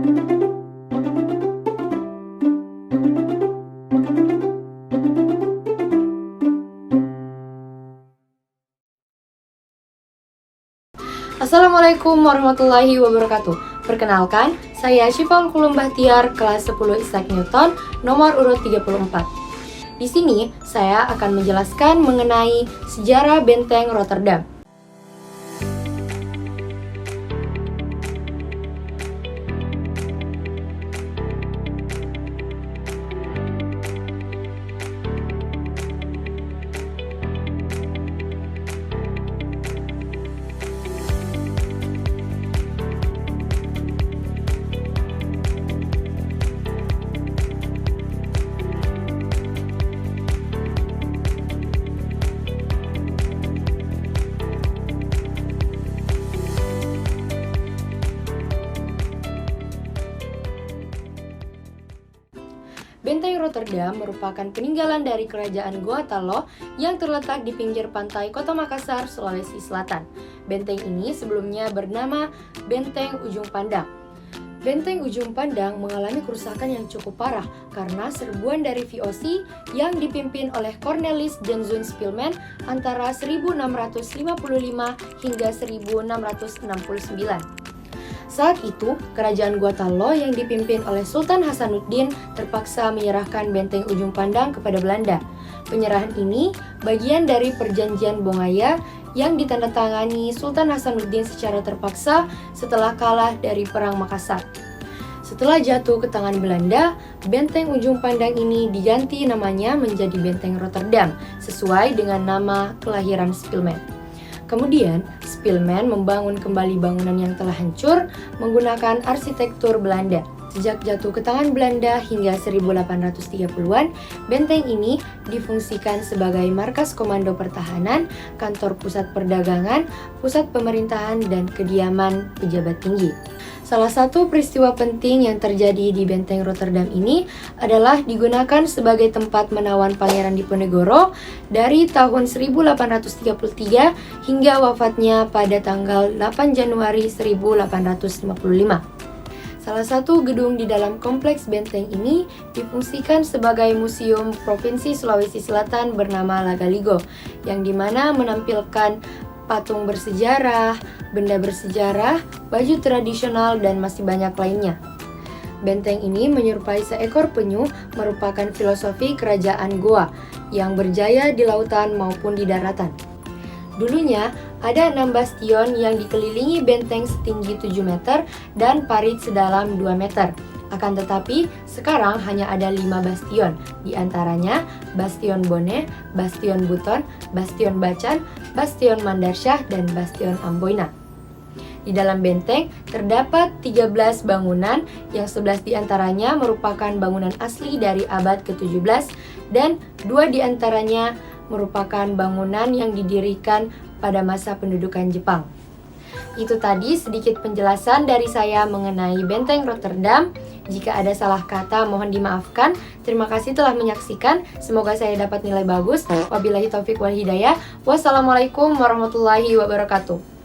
Assalamualaikum warahmatullahi wabarakatuh. Perkenalkan, saya Syifaul Kulum Bahtiar, kelas 10 Isaac Newton, nomor urut 34. Di sini, saya akan menjelaskan mengenai sejarah Benteng Rotterdam. Benteng Rotterdam merupakan peninggalan dari kerajaan Goa-Tallo yang terletak di pinggir pantai Kota Makassar, Sulawesi Selatan. Benteng ini sebelumnya bernama Benteng Ujung Pandang. Benteng Ujung Pandang mengalami kerusakan yang cukup parah karena serbuan dari VOC yang dipimpin oleh Cornelis Janszoon Spilman antara 1655 hingga 1669. Saat itu, kerajaan Goa-Tallo yang dipimpin oleh Sultan Hasanuddin terpaksa menyerahkan Benteng Ujung Pandang kepada Belanda. Penyerahan ini bagian dari Perjanjian Bongaya yang ditandatangani Sultan Hasanuddin secara terpaksa setelah kalah dari Perang Makassar. Setelah jatuh ke tangan Belanda, Benteng Ujung Pandang ini diganti namanya menjadi Benteng Rotterdam sesuai dengan nama kelahiran Spilman. Kemudian, Spilman membangun kembali bangunan yang telah hancur menggunakan arsitektur Belanda. Sejak jatuh ke tangan Belanda hingga 1830-an, benteng ini difungsikan sebagai markas komando pertahanan, kantor pusat perdagangan, pusat pemerintahan, dan kediaman pejabat tinggi. Salah satu peristiwa penting yang terjadi di Benteng Rotterdam ini adalah digunakan sebagai tempat menawan Pangeran Diponegoro dari tahun 1833 hingga wafatnya pada tanggal 8 Januari 1855. Salah satu gedung di dalam kompleks benteng ini difungsikan sebagai Museum Provinsi Sulawesi Selatan bernama Lagaligo, yang dimana menampilkan patung bersejarah, benda bersejarah, baju tradisional, dan masih banyak lainnya. Benteng ini menyerupai seekor penyu, merupakan filosofi kerajaan Goa yang berjaya di lautan maupun di daratan. Dulunya, ada 6 bastion yang dikelilingi benteng setinggi 7 meter dan parit sedalam 2 meter. Akan tetapi, sekarang hanya ada 5 bastion, di antaranya Bastion Bone, Bastion Buton, Bastion Bacan, Bastion Mandarsyah, dan Bastion Amboina. Di dalam benteng terdapat 13 bangunan yang 11 di antaranya merupakan bangunan asli dari abad ke-17 dan 2 di antaranya merupakan bangunan yang didirikan pada masa pendudukan Jepang. Itu tadi sedikit penjelasan dari saya mengenai Benteng Rotterdam. Jika ada salah kata mohon dimaafkan. Terima kasih telah menyaksikan. Semoga saya dapat nilai bagus. Wabillahi taufik wal hidayah. Wassalamualaikum warahmatullahi wabarakatuh.